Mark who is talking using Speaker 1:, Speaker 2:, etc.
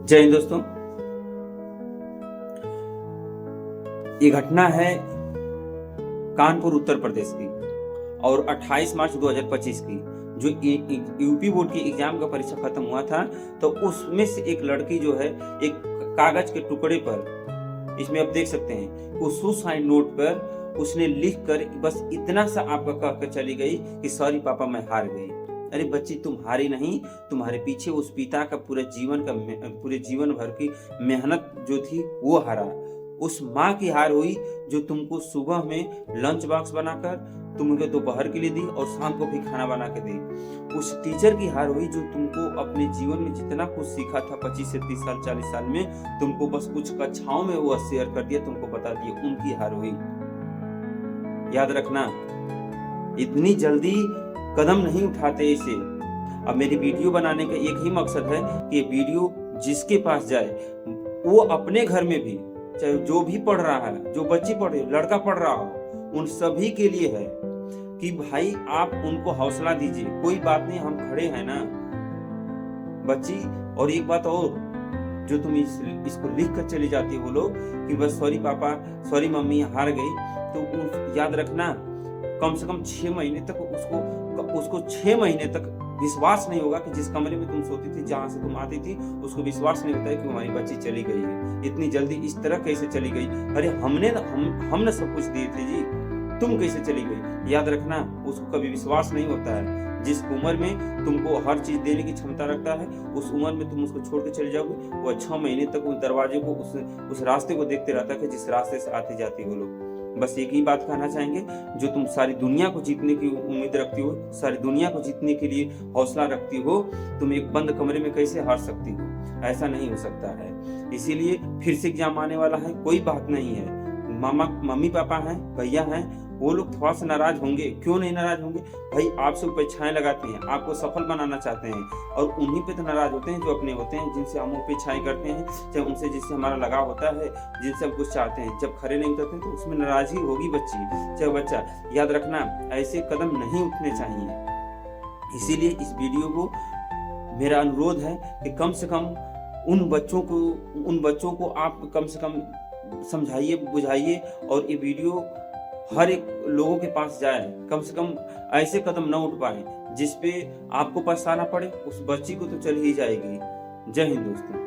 Speaker 1: जय हिंद दोस्तों। ये घटना है कानपुर उत्तर प्रदेश की और 28 मार्च 2025 की। जो यूपी बोर्ड की एग्जाम का परीक्षा खत्म हुआ था तो उसमें से एक लड़की जो है एक कागज के टुकड़े पर, इसमें आप देख सकते हैं, उस सुसाइड नोट पर उसने लिख कर बस इतना सा आपका कह कर चली गई कि सॉरी पापा मैं हार गई। अरे बच्ची, तुम हारी नहीं, तुम्हारे पीछे उस पिता का पूरे जीवन भर की मेहनत जो थी वो हारा। उस माँ की हार हुई जो तुमको सुबह में लंच बॉक्स बनाकर तुमको दोपहर के लिए दी और शाम को भी खाना बना के दी। उस टीचर की हार हुई जो तुमको अपने जीवन में जितना कुछ सीखा था 25 से 30 साल 40 साल में, तुमको बस कुछ कक्षाओं में वो शेयर कर दिया, तुमको बता दिया, उनकी हार हुई। याद रखना, इतनी जल्दी कदम नहीं उठाते इसे। अब मेरी वीडियो बनाने का एक ही मकसद है कि ये वीडियो जिसके पास जाए वो अपने घर में भी, चाहे जो भी पढ़ रहा है, जो बच्ची पढ़ रही, लड़का पढ़ रहा हो, उन सभी के लिए है कि भाई आप उनको हौसला दीजिए। कोई बात नहीं, हम खड़े हैं ना बच्ची। और एक बात और, जो तुम इसको लिख कर चली जाती हो लोग कि बस सॉरी पापा, सॉरी मम्मी, हार गई, तो याद रखना कम से कम 6 महीने तक उसको 6 महीने तक विश्वास नहीं होगा कि जिस कमरे में तुम सोती थी, जहां से तुम आती थी, उसको विश्वास नहीं होता है कि हमारी बच्ची चली गई है। इतनी जल्दी इस तरह कैसे चली गई? अरे हमने सब कुछ दिए थे जी, तुम कैसे चली गई? याद रखना, उसको कभी विश्वास नहीं होता है। जिस उम्र में तुमको हर चीज देने की क्षमता रखता है, उस उम्र में तुम उसको छोड़ के चले जाओगे, वो 6 महीने तक उस दरवाजे को, उस रास्ते को देखते रहता है कि जिस रास्ते से आती जाती हो लोग। बस एक ही बात कहना चाहेंगे, जो तुम सारी दुनिया को जीतने की उम्मीद रखती हो, सारी दुनिया को जीतने के लिए हौसला रखती हो, तुम एक बंद कमरे में कैसे हार सकती हो? ऐसा नहीं हो सकता है। इसीलिए फिर से एग्जाम आने वाला है, कोई बात नहीं है। मम्मी पापा हैं, भैया हैं, वो लोग थोड़ा सा नाराज होंगे। क्यों नहीं नाराज होंगे भाई? आपसे अपेक्षाएं लगाते हैं, आपको सफल बनाना चाहते हैं, और उन्हीं पे तो नाराज होते हैं जो अपने होते हैं, जिनसे हम अपेक्षाएं करते हैं, चाहे उनसे जिससे हमारा लगाव होता है, जिनसे हम कुछ चाहते हैं। जब खड़े नहीं उतरते तो उसमें नाराजगी होगी बच्ची, चाहे बच्चा। याद रखना, ऐसे कदम नहीं उठने चाहिए। इसीलिए इस वीडियो को मेरा अनुरोध है कि कम से कम उन बच्चों को आप कम से कम समझाइए, बुझाइए, और ये वीडियो हर एक लोगों के पास जाए। कम से कम ऐसे कदम न उठ पाए जिसपे आपको पछताना पड़े। उस बच्ची को तो चली ही जाएगी। जय हिंद दोस्तों।